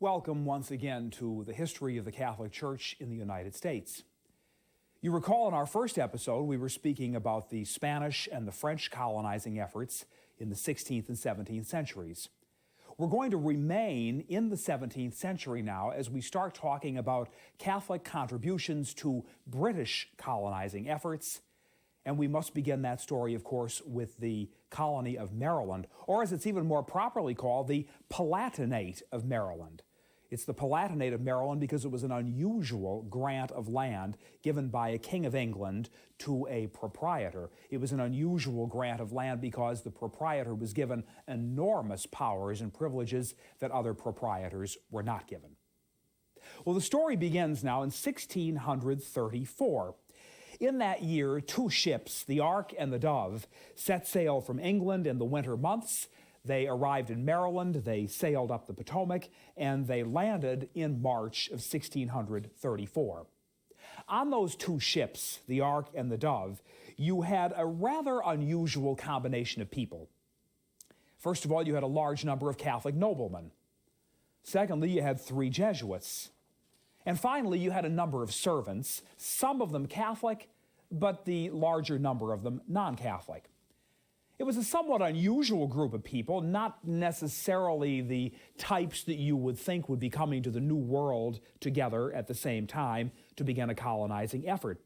Welcome once again to the history of the Catholic Church in the United States. You recall in our first episode, we were speaking about the Spanish and the French colonizing efforts in the 16th and 17th centuries. We're going to remain in the 17th century now as we start talking about Catholic contributions to British colonizing efforts. And we must begin that story, of course, with the colony of Maryland, or as it's even more properly called, the Palatinate of Maryland. It's the Palatinate of Maryland because it was an unusual grant of land given by a king of England to a proprietor. It was an unusual grant of land because the proprietor was given enormous powers and privileges that other proprietors were not given. Well, the story begins now in 1634. In that year, two ships, the Ark and the Dove, set sail from England in the winter months. They arrived in Maryland, they sailed up the Potomac, and they landed in March of 1634. On those two ships, the Ark and the Dove, you had a rather unusual combination of people. First of all, you had a large number of Catholic noblemen. Secondly, you had 3 Jesuits. And finally, you had a number of servants, some of them Catholic, but the larger number of them non-Catholic. It was a somewhat unusual group of people, not necessarily the types that you would think would be coming to the New World together at the same time to begin a colonizing effort.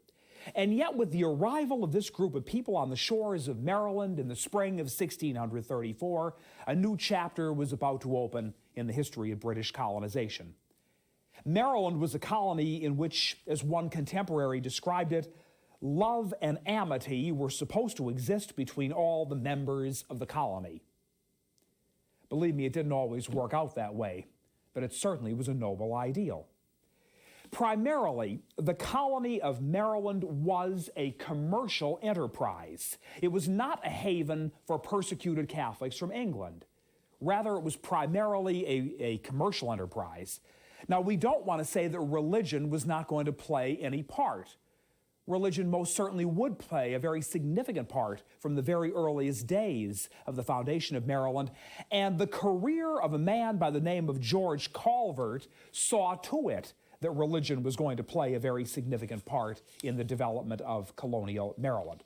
And yet, with the arrival of this group of people on the shores of Maryland in the spring of 1634, a new chapter was about to open in the history of British colonization. Maryland was a colony in which, as one contemporary described it, love and amity were supposed to exist between all the members of the colony. Believe me, it didn't always work out that way, but it certainly was a noble ideal. Primarily, the colony of Maryland was a commercial enterprise. It was not a haven for persecuted Catholics from England. Rather, it was primarily a commercial enterprise. Now, we don't want to say that religion was not going to play any part. Religion most certainly would play a very significant part from the very earliest days of the foundation of Maryland, and the career of a man by the name of George Calvert saw to it that religion was going to play a very significant part in the development of colonial Maryland.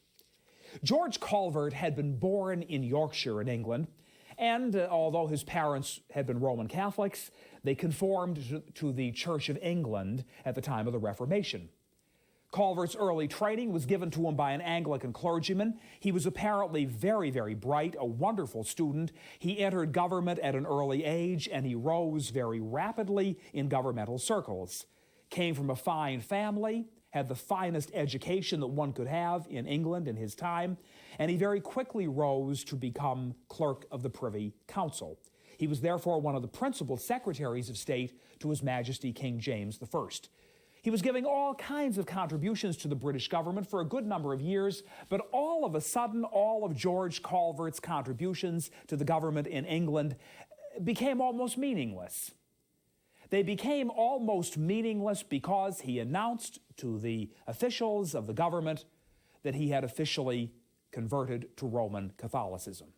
George Calvert had been born in Yorkshire in England, and although his parents had been Roman Catholics, they conformed to the Church of England at the time of the Reformation. Calvert's early training was given to him by an Anglican clergyman. He was apparently very, very bright, a wonderful student. He entered government at an early age, and he rose very rapidly in governmental circles. Came from a fine family, had the finest education that one could have in England in his time, and he very quickly rose to become clerk of the Privy Council. He was therefore one of the principal secretaries of state to His Majesty King James I. He was giving all kinds of contributions to the British government for a good number of years, but all of a sudden, all of George Calvert's contributions to the government in England became almost meaningless. They became almost meaningless because he announced to the officials of the government that he had officially converted to Roman Catholicism.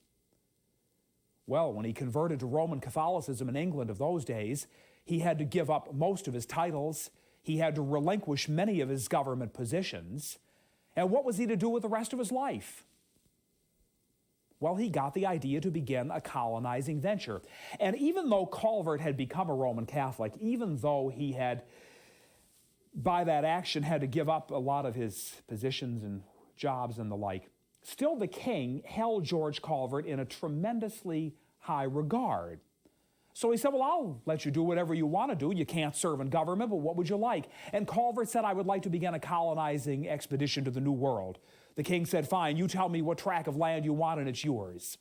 Well, when he converted to Roman Catholicism in England of those days, he had to give up most of his titles. He had to relinquish many of his government positions. And what was he to do with the rest of his life? Well, he got the idea to begin a colonizing venture. And even though Calvert had become a Roman Catholic, even though he had, by that action, had to give up a lot of his positions and jobs and the like, still the king held George Calvert in a tremendously high regard. So he said, well, I'll let you do whatever you want to do. You can't serve in government, but what would you like? And Calvert said, I would like to begin a colonizing expedition to the New World. The king said, fine, you tell me what tract of land you want and it's yours.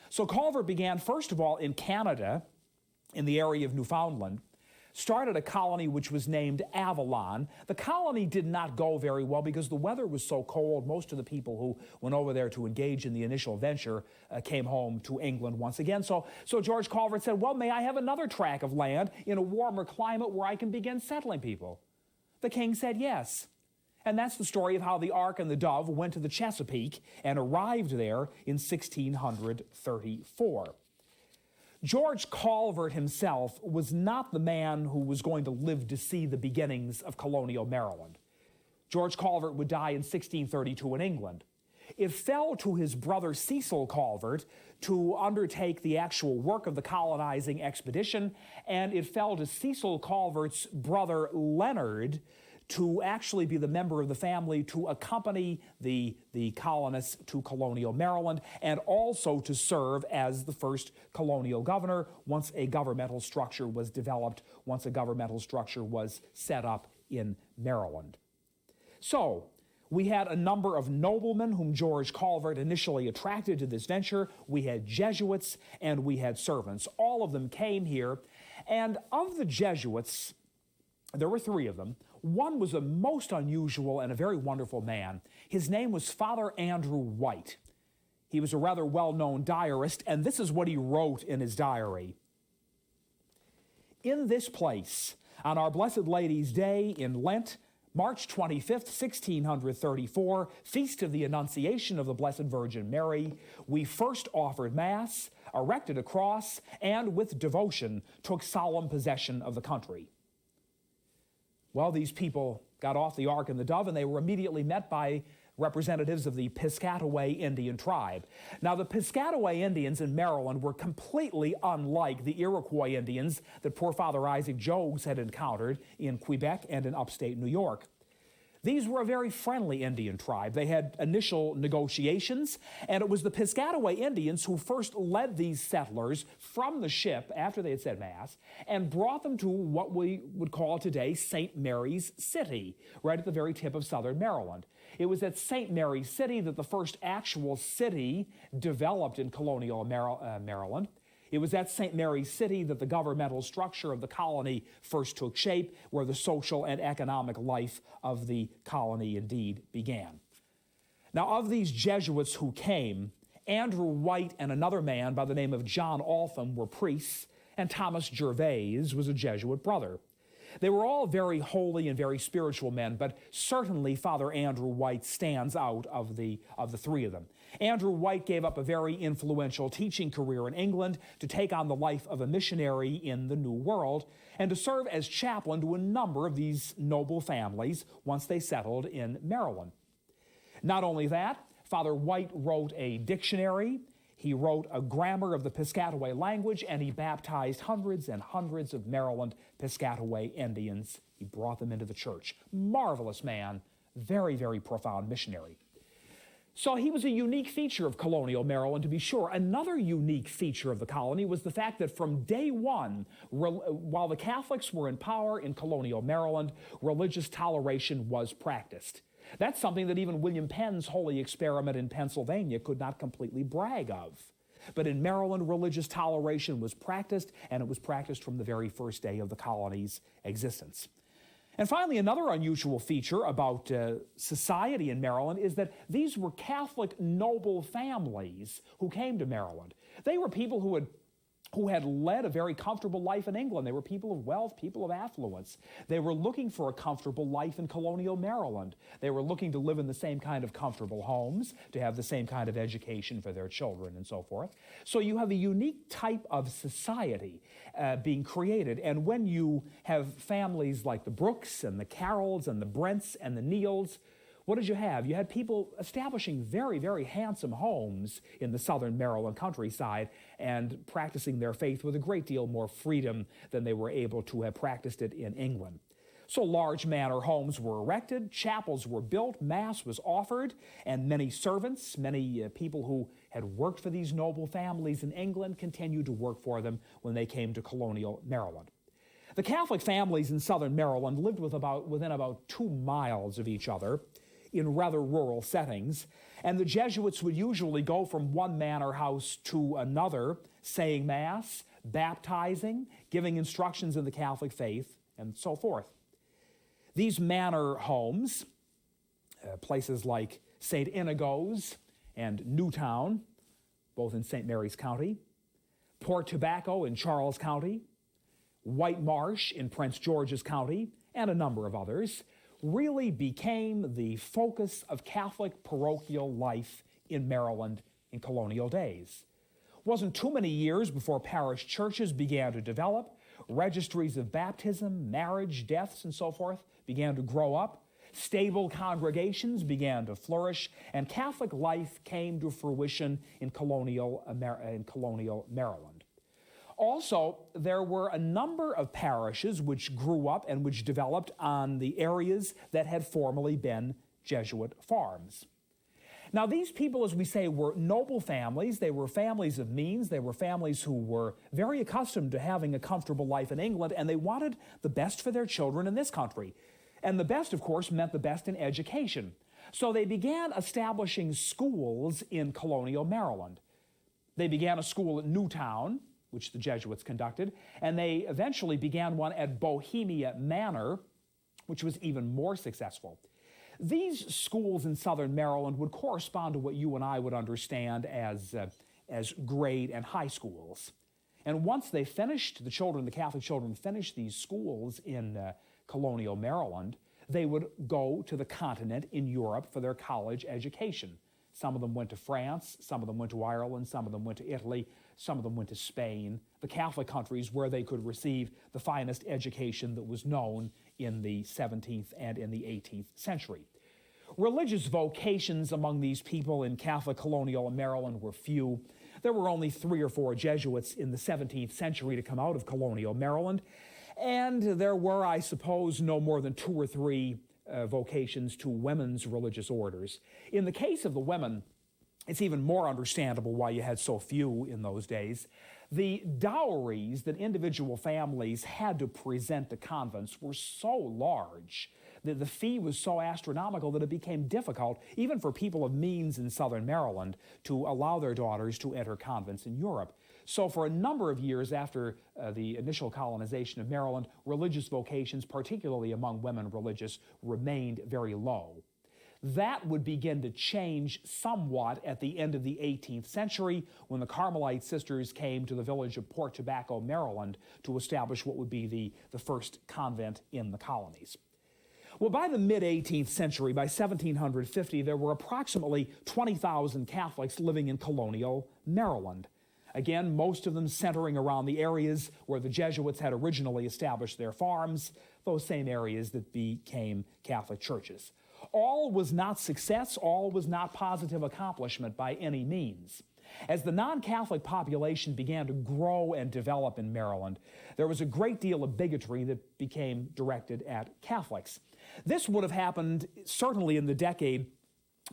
So Calvert began, first of all, in Canada, in the area of Newfoundland, started a colony which was named Avalon. The colony did not go very well because the weather was so cold. Most of the people who went over there to engage in the initial venture came home to England once again. So George Calvert said, well, may I have another tract of land in a warmer climate where I can begin settling people? The king said yes. And that's the story of how the Ark and the Dove went to the Chesapeake and arrived there in 1634. George Calvert himself was not the man who was going to live to see the beginnings of colonial Maryland. George Calvert would die in 1632 in England. It fell to his brother Cecil Calvert to undertake the actual work of the colonizing expedition, and it fell to Cecil Calvert's brother Leonard to actually be the member of the family to accompany the colonists to colonial Maryland and also to serve as the first colonial governor once a governmental structure was developed, once a governmental structure was set up in Maryland. So, we had a number of noblemen whom George Calvert initially attracted to this venture. We had Jesuits and we had servants. All of them came here. And of the Jesuits, there were three of them. One was a most unusual and a very wonderful man. His name was Father Andrew White. He was a rather well-known diarist, and this is what he wrote in his diary. In this place, on our Blessed Lady's Day in Lent, March 25th, 1634, Feast of the Annunciation of the Blessed Virgin Mary, we first offered Mass, erected a cross, and with devotion took solemn possession of the country. Well, these people got off the Ark and the Dove, and they were immediately met by representatives of the Piscataway Indian tribe. Now, the Piscataway Indians in Maryland were completely unlike the Iroquois Indians that poor Father Isaac Jogues had encountered in Quebec and in upstate New York. These were a very friendly Indian tribe. They had initial negotiations, and it was the Piscataway Indians who first led these settlers from the ship after they had said Mass and brought them to what we would call today St. Mary's City, right at the very tip of southern Maryland. It was at St. Mary's City that the first actual city developed in colonial Maryland. It was at St. Mary's City that the governmental structure of the colony first took shape, where the social and economic life of the colony indeed began. Now, of these Jesuits who came, Andrew White and another man by the name of John Altham were priests, and Thomas Gervais was a Jesuit brother. They were all very holy and very spiritual men, but certainly Father Andrew White stands out of the three of them. Andrew White gave up a very influential teaching career in England to take on the life of a missionary in the New World and to serve as chaplain to a number of these noble families once they settled in Maryland. Not only that, Father White wrote a dictionary, he wrote a grammar of the Piscataway language, and he baptized hundreds and hundreds of Maryland Piscataway Indians. He brought them into the church. Marvelous man, very, very profound missionary. So he was a unique feature of colonial Maryland, to be sure. Another unique feature of the colony was the fact that from day one, while the Catholics were in power in colonial Maryland, religious toleration was practiced. That's something that even William Penn's holy experiment in Pennsylvania could not completely brag of. But in Maryland, religious toleration was practiced, and it was practiced from the very first day of the colony's existence. And finally, another unusual feature about society in Maryland is that these were Catholic noble families who came to Maryland. They were people who had led a very comfortable life in England. They were people of wealth, people of affluence. They were looking for a comfortable life in colonial Maryland. They were looking to live in the same kind of comfortable homes, to have the same kind of education for their children and so forth. So you have a unique type of society being created. And when you have families like the Brookes and the Carrolls and the Brents and the Neals, what did you have? You had people establishing very, very handsome homes in the southern Maryland countryside and practicing their faith with a great deal more freedom than they were able to have practiced it in England. So large manor homes were erected, chapels were built, Mass was offered, and many servants, many people who had worked for these noble families in England continued to work for them when they came to colonial Maryland. The Catholic families in southern Maryland lived within about 2 miles of each other, in rather rural settings, and the Jesuits would usually go from one manor house to another, saying Mass, baptizing, giving instructions in the Catholic faith, and so forth. These manor homes, places like St. Inigo's and Newtown, both in St. Mary's County, Port Tobacco in Charles County, White Marsh in Prince George's County, and a number of others, really became the focus of Catholic parochial life in Maryland in colonial days. Wasn't too many years before parish churches began to develop. Registries of baptism, marriage, deaths, and so forth began to grow up. Stable congregations began to flourish, and Catholic life came to fruition in colonial Maryland. Also, there were a number of parishes which grew up and which developed on the areas that had formerly been Jesuit farms. Now, these people, as we say, were noble families. They were families of means. They were families who were very accustomed to having a comfortable life in England, and they wanted the best for their children in this country. And the best, of course, meant the best in education. So they began establishing schools in colonial Maryland. They began a school at Newtown, which the Jesuits conducted, and they eventually began one at Bohemia Manor, which was even more successful. These schools in southern Maryland would correspond to what you and I would understand as grade and high schools. And once they finished, the Catholic children finished these schools in colonial Maryland, they would go to the continent in Europe for their college education. Some of them went to France, some of them went to Ireland, some of them went to Italy, some of them went to Spain, the Catholic countries where they could receive the finest education that was known in the 17th and in the 18th century. Religious vocations among these people in Catholic colonial Maryland were few. There were only 3 or 4 Jesuits in the 17th century to come out of colonial Maryland, and there were, I suppose, no more than 2 or 3 vocations to women's religious orders. In the case of the women, it's even more understandable why you had so few in those days. The dowries that individual families had to present to convents were so large, the fee was so astronomical that it became difficult, even for people of means in southern Maryland, to allow their daughters to enter convents in Europe. So for a number of years after the initial colonization of Maryland, religious vocations, particularly among women religious, remained very low. That would begin to change somewhat at the end of the 18th century when the Carmelite sisters came to the village of Port Tobacco, Maryland, to establish what would be the first convent in the colonies. Well, by the mid-18th century, by 1750, there were approximately 20,000 Catholics living in colonial Maryland. Again, most of them centering around the areas where the Jesuits had originally established their farms, those same areas that became Catholic churches. All was not success, all was not positive accomplishment by any means. As the non-Catholic population began to grow and develop in Maryland, there was a great deal of bigotry that became directed at Catholics. This would have happened certainly in the decade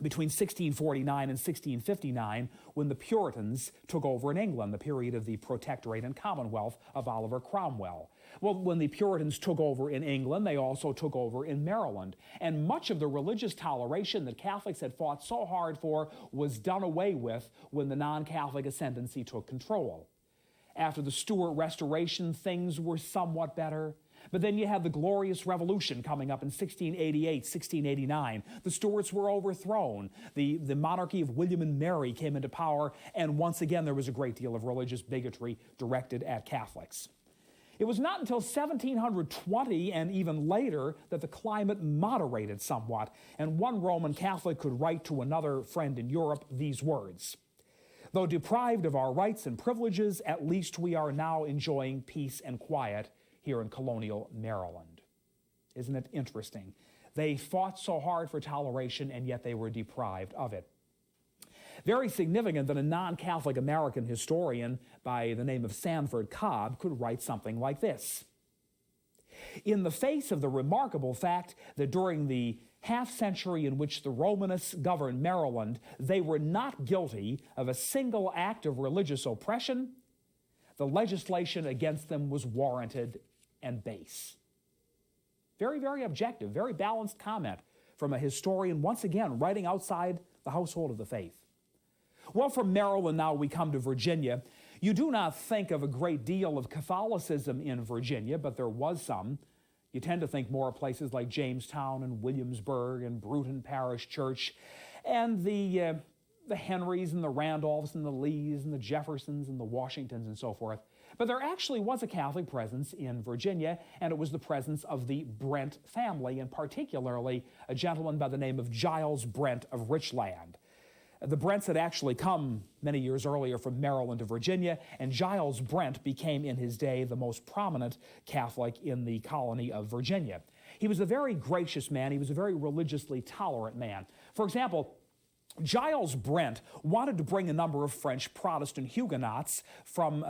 between 1649 and 1659, when the Puritans took over in England, the period of the Protectorate and Commonwealth of Oliver Cromwell. Well, when the Puritans took over in England, they also took over in Maryland. And much of the religious toleration that Catholics had fought so hard for was done away with when the non-Catholic ascendancy took control. After the Stuart Restoration, things were somewhat better. But then you had the Glorious Revolution coming up in 1688, 1689. The Stuarts were overthrown. The monarchy of William and Mary came into power, and once again there was a great deal of religious bigotry directed at Catholics. It was not until 1720 and even later that the climate moderated somewhat, and one Roman Catholic could write to another friend in Europe these words: "Though deprived of our rights and privileges, at least we are now enjoying peace and quiet here in colonial Maryland." Isn't it interesting? They fought so hard for toleration, and yet they were deprived of it. Very significant that a non-Catholic American historian by the name of Sanford Cobb could write something like this: "In the face of the remarkable fact that during the half-century in which the Romanists governed Maryland, they were not guilty of a single act of religious oppression, the legislation against them was warranted and base." Very, very objective, very balanced comment from a historian, once again, writing outside the household of the faith. Well, from Maryland now we come to Virginia. You do not think of a great deal of Catholicism in Virginia, but there was some. You tend to think more of places like Jamestown and Williamsburg and Bruton Parish Church and the Henrys and the Randolphs and the Lees and the Jeffersons and the Washingtons and so forth. But there actually was a Catholic presence in Virginia, and it was the presence of the Brent family, and particularly a gentleman by the name of Giles Brent of Richland. The Brents had actually come many years earlier from Maryland to Virginia, and Giles Brent became in his day the most prominent Catholic in the colony of Virginia. He was a very gracious man. He was a very religiously tolerant man. For example, Giles Brent wanted to bring a number of French Protestant Huguenots from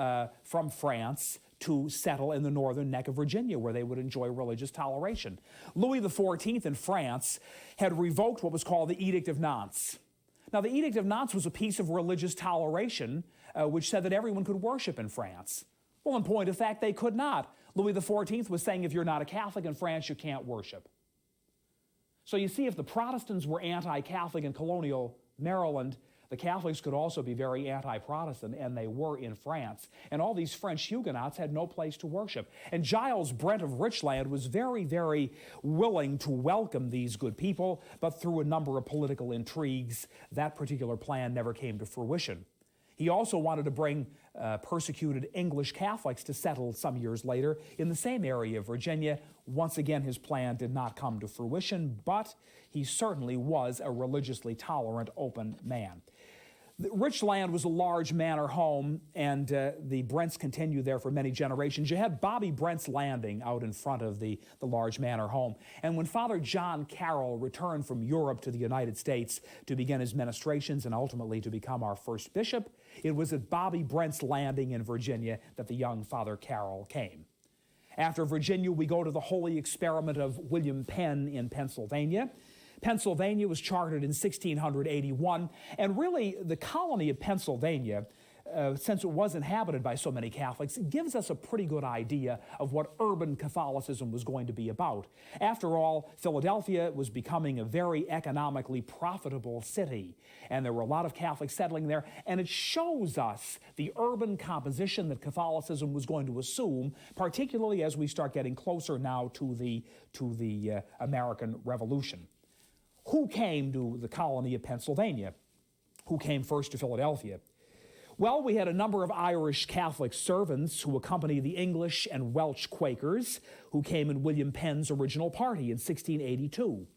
France to settle in the northern neck of Virginia, where they would enjoy religious toleration. Louis XIV in France had revoked what was called the Edict of Nantes. Now, the Edict of Nantes was a piece of religious toleration which said that everyone could worship in France. Well, in point of fact, they could not. Louis XIV was saying if you're not a Catholic in France, you can't worship. So you see, if the Protestants were anti-Catholic in colonial Maryland, the Catholics could also be very anti-Protestant, and they were in France. And all these French Huguenots had no place to worship. And Giles Brent of Richland was very, very willing to welcome these good people, but through a number of political intrigues, that particular plan never came to fruition. He also wanted to bring persecuted English Catholics to settle some years later in the same area of Virginia. Once again, his plan did not come to fruition, but he certainly was a religiously tolerant, open man. Richland was a large manor home, and the Brents continued there for many generations. You had Bobby Brent's Landing out in front of the large manor home. And when Father John Carroll returned from Europe to the United States to begin his ministrations and ultimately to become our first bishop, it was at Bobby Brent's Landing in Virginia that the young Father Carroll came. After Virginia, we go to the Holy Experiment of William Penn in Pennsylvania. Pennsylvania was chartered in 1681, and really the colony of Pennsylvania, since it was inhabited by so many Catholics, gives us a pretty good idea of what urban Catholicism was going to be about. After all, Philadelphia was becoming a very economically profitable city, and there were a lot of Catholics settling there, and it shows us the urban composition that Catholicism was going to assume, particularly as we start getting closer now to the American Revolution. Who came to the colony of Pennsylvania? Who came first to Philadelphia? Well, we had a number of Irish Catholic servants who accompanied the English and Welsh Quakers who came in William Penn's original party in 1682.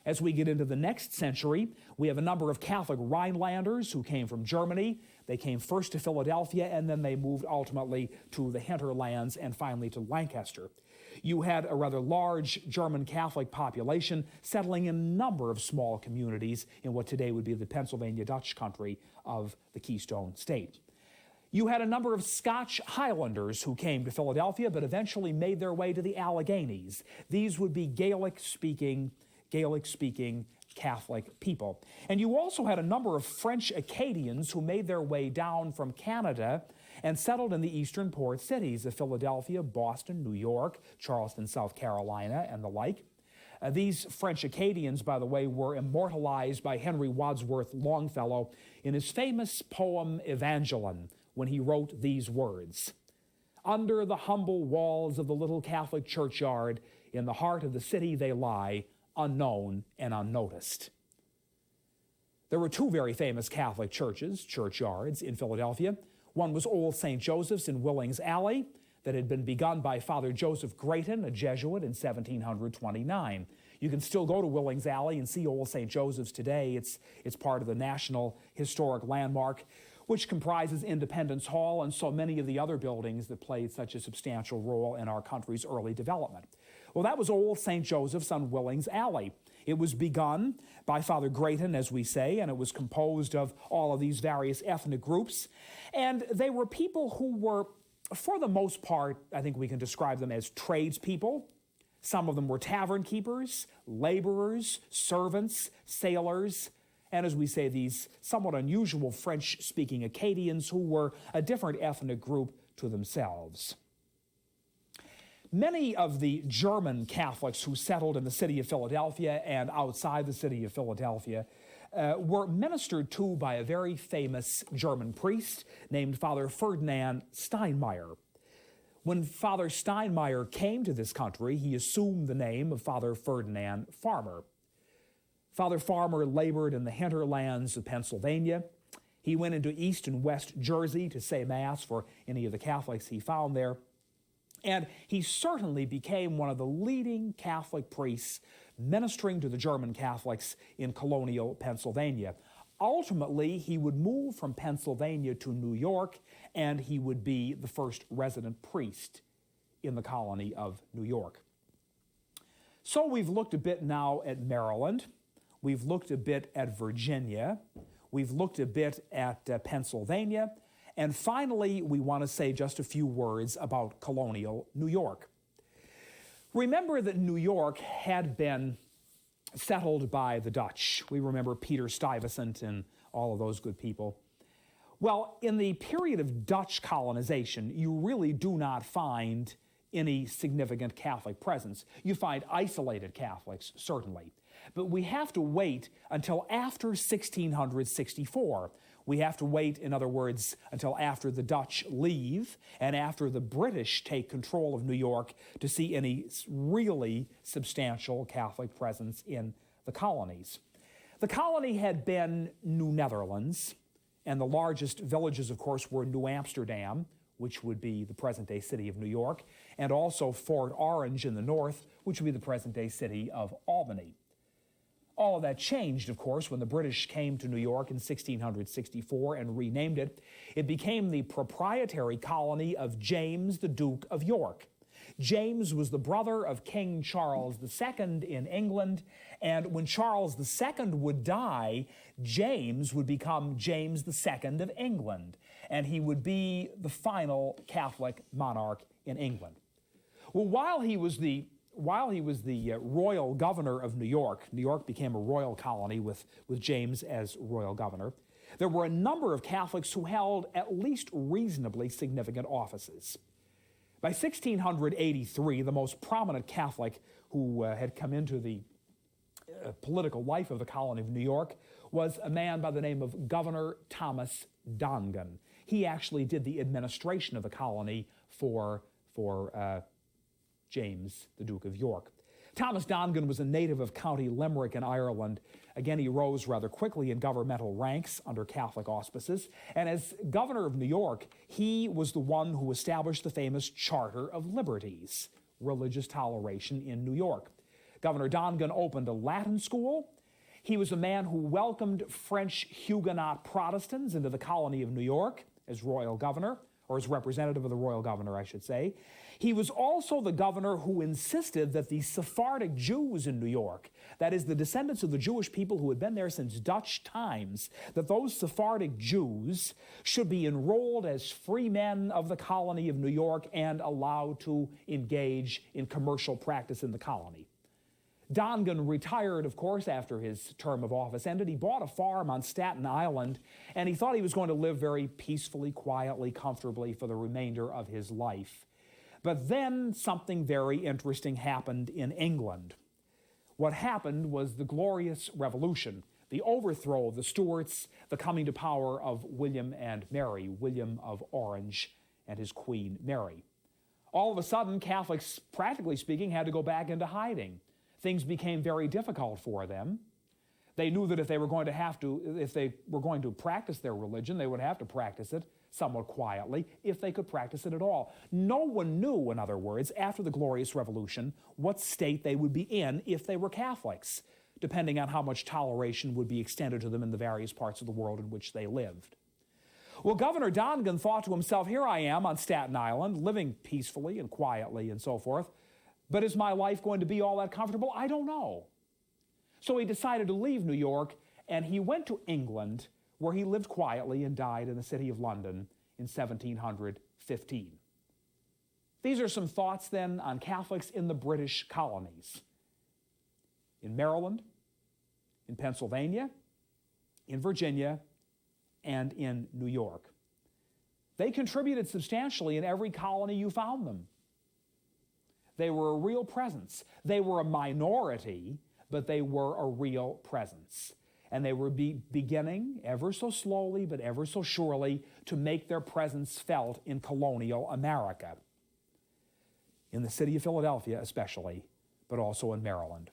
As we get into the next century, we have a number of Catholic Rhinelanders who came from Germany. They came first to Philadelphia, and then they moved ultimately to the hinterlands and finally to Lancaster. You had a rather large German Catholic population settling in a number of small communities in what today would be the Pennsylvania Dutch country of the Keystone State. You had a number of Scotch Highlanders who came to Philadelphia but eventually made their way to the Alleghenies. These would be Gaelic-speaking Catholic people. And you also had a number of French Acadians who made their way down from Canada and settled in the eastern port cities of Philadelphia, Boston, New York, Charleston, South Carolina, and the like. These French Acadians, by the way, were immortalized by Henry Wadsworth Longfellow in his famous poem Evangeline, when he wrote these words: "Under the humble walls of the little Catholic churchyard, in the heart of the city they lie, unknown and unnoticed." There were two very famous Catholic churchyards in Philadelphia. One was Old St. Joseph's in Willings Alley that had been begun by Father Joseph Grayton, a Jesuit, in 1729. You can still go to Willings Alley and see Old St. Joseph's today. It's part of the National Historic Landmark, which comprises Independence Hall and so many of the other buildings that played such a substantial role in our country's early development. Well, that was Old St. Joseph's on Willings Alley. It was begun by Father Grayton, as we say, and it was composed of all of these various ethnic groups. And they were people who were, for the most part, I think we can describe them as tradespeople. Some of them were tavern keepers, laborers, servants, sailors, and as we say, these somewhat unusual French-speaking Acadians who were a different ethnic group to themselves. Many of the German Catholics who settled in the city of Philadelphia and outside the city of Philadelphia were ministered to by a very famous German priest named Father Ferdinand Steinmeier. When Father Steinmeier came to this country, he assumed the name of Father Ferdinand Farmer. Father Farmer labored in the hinterlands of Pennsylvania. He went into East and West Jersey to say Mass for any of the Catholics he found there. And he certainly became one of the leading Catholic priests ministering to the German Catholics in colonial Pennsylvania. ultimately, he would move from Pennsylvania to New York, and he would be the first resident priest in the colony of New York. So we've looked a bit now at Maryland. We've looked a bit at Virginia. We've looked a bit at Pennsylvania. And finally, we want to say just a few words about colonial New York. Remember that New York had been settled by the Dutch. We remember Peter Stuyvesant and all of those good people. Well, in the period of Dutch colonization, you really do not find any significant Catholic presence. You find isolated Catholics, certainly. But we have to wait until after 1664. We have to wait, in other words, until after the Dutch leave and after the British take control of New York to see any really substantial Catholic presence in the colonies. The colony had been New Netherlands, and the largest villages, of course, were New Amsterdam, which would be the present-day city of New York, and also Fort Orange in the north, which would be the present-day city of Albany. All of that changed, of course, when the British came to New York in 1664 and renamed it. It became the proprietary colony of James, the Duke of York. James was the brother of King Charles II in England, and when Charles II would die, James would become James II of England, and he would be the final Catholic monarch in England. Well, while he was the royal governor of New York became a royal colony with James as royal governor, there were a number of Catholics who held at least reasonably significant offices. By 1683, the most prominent Catholic who had come into the political life of the colony of New York was a man by the name of Governor Thomas Dongan. He actually did the administration of the colony for James, the Duke of York. Thomas Dongan was a native of County Limerick in Ireland. Again, he rose rather quickly in governmental ranks under Catholic auspices. And as governor of New York, he was the one who established the famous Charter of Liberties, religious toleration in New York. Governor Dongan opened a Latin school. He was a man who welcomed French Huguenot Protestants into the colony of New York as royal governor, or as representative of the royal governor, I should say. He was also the governor who insisted that the Sephardic Jews in New York, that is, the descendants of the Jewish people who had been there since Dutch times, that those Sephardic Jews should be enrolled as free men of the colony of New York and allowed to engage in commercial practice in the colony. Dongan retired, of course, after his term of office ended. He bought a farm on Staten Island, and he thought he was going to live very peacefully, quietly, comfortably for the remainder of his life. But then something very interesting happened in England. What happened was the Glorious Revolution, the overthrow of the Stuarts, the coming to power of William and Mary, William of Orange and his Queen Mary. All of a sudden, Catholics, practically speaking, had to go back into hiding. Things became very difficult for them. They knew that if they were going to practice their religion, they would have to practice it somewhat quietly, if they could practice it at all. No one knew, in other words, after the Glorious Revolution, what state they would be in if they were Catholics, depending on how much toleration would be extended to them in the various parts of the world in which they lived. Well, Governor Dongan thought to himself, here I am on Staten Island, living peacefully and quietly and so forth, but is my life going to be all that comfortable? I don't know. So he decided to leave New York, and he went to England, where he lived quietly and died in the city of London in 1715. These are some thoughts then on Catholics in the British colonies. In Maryland, in Pennsylvania, in Virginia, and in New York. They contributed substantially in every colony you found them. They were a real presence. They were a minority, but they were a real presence. And they were beginning, ever so slowly but ever so surely, to make their presence felt in colonial America. In the city of Philadelphia especially, but also in Maryland.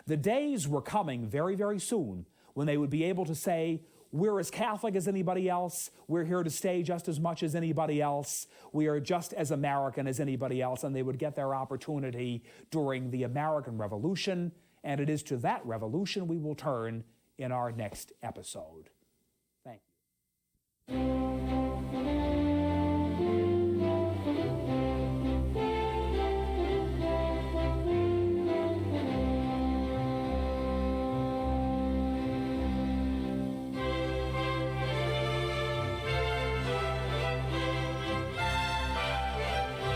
The days were coming very, very soon when they would be able to say, we're as Catholic as anybody else, we're here to stay just as much as anybody else, we are just as American as anybody else, and they would get their opportunity during the American Revolution, and it is to that revolution we will turn in in our next episode. Thank you.